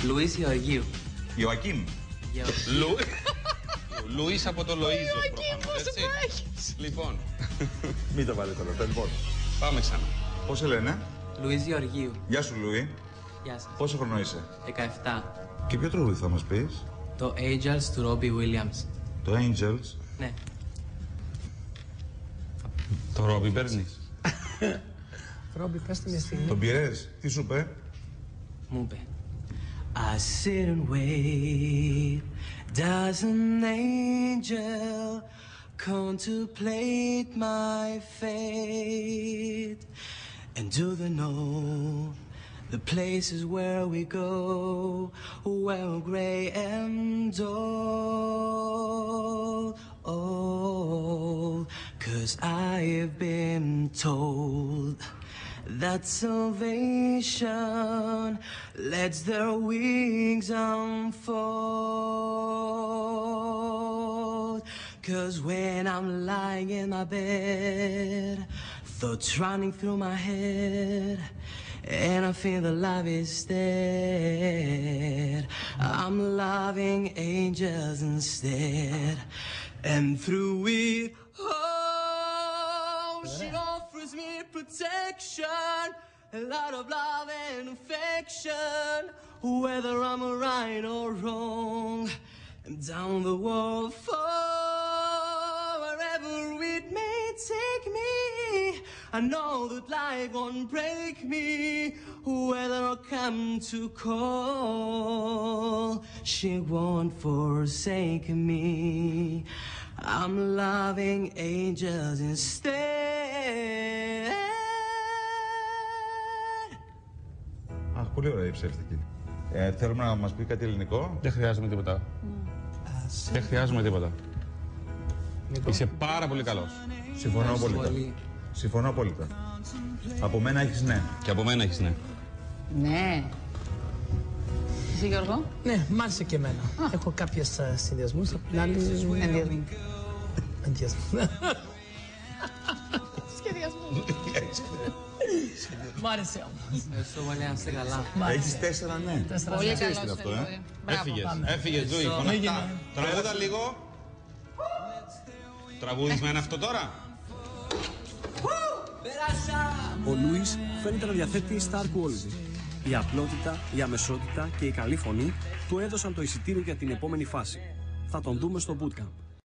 Λουίς Γεωργίου. Ιωακίμ. Λουίς από το Λοΐζος προφανώς, έτσι. Λοιπόν. Μην το βάλετε τώρα, λοιπόν. Πάμε ξανά. Πώς σε λένε? Λουίς Γεωργίου. Γεια σου, Λουί. Γεια σας. Πόσο χρόνο είσαι? 17. Και ποιο τραγούδι θα μας πεις? Το Angels του Robbie Williams. Το Angels. Ναι. Το Ρόμπι παίρνεις? Ρόμπι, πες τη μια στιγμή. Τον πήρες? Τι σου είπε? Μου είπε. I sit and wait. Does an angel contemplate my fate? And do they know the places where we go, well, gray and old, old? 'Cause I've been told that salvation lets their wings unfold. 'Cause when I'm lying in my bed, thoughts running through my head, and I feel that love is dead, I'm loving angels instead. And through it all, she offers me protection, a lot of love and affection, whether I'm right or wrong. And down the wall, wherever it may take me, I know that life won't break me, whether I come to call, she won't forsake me. I'm loving angels instead. Αχ, πολύ ωραία η ψεύτικη. Θέλουμε να μας πει κάτι ελληνικό. Δεν χρειάζομαι τίποτα. Δεν χρειάζομαι τίποτα. Είσαι πάρα πολύ καλός. Συμφωνώ απόλυτα. Συμφωνώ απόλυτα. Από μένα έχεις ναι. Και από μένα έχεις ναι. Ναι. Εσύ, Γιώργο? Ναι, μ' άρεσε και εμένα. Έχω κάποιες συνδυασμούς, απ' την άλλη... Ενδιασμού. Ενδιασμού. Σχεδιασμού. Μ' άρεσε όμως. Ευχαριστώ πολύ, να είστε καλά. Έχεις 4 ναι. Πολύ Ξέρεις τι καλός, είναι αυτό, Λούι. Μπράβο. Έφυγες, Τζούι, φωναχτά. Τραγούδα λίγο. Τραγούδισμα αυτό τώρα. Ο Λούις φαίνεται να διαθέτει star quality. Η απλότητα, η αμεσότητα και η καλή φωνή του έδωσαν το εισιτήριο για την επόμενη φάση. Θα τον δούμε στο bootcamp.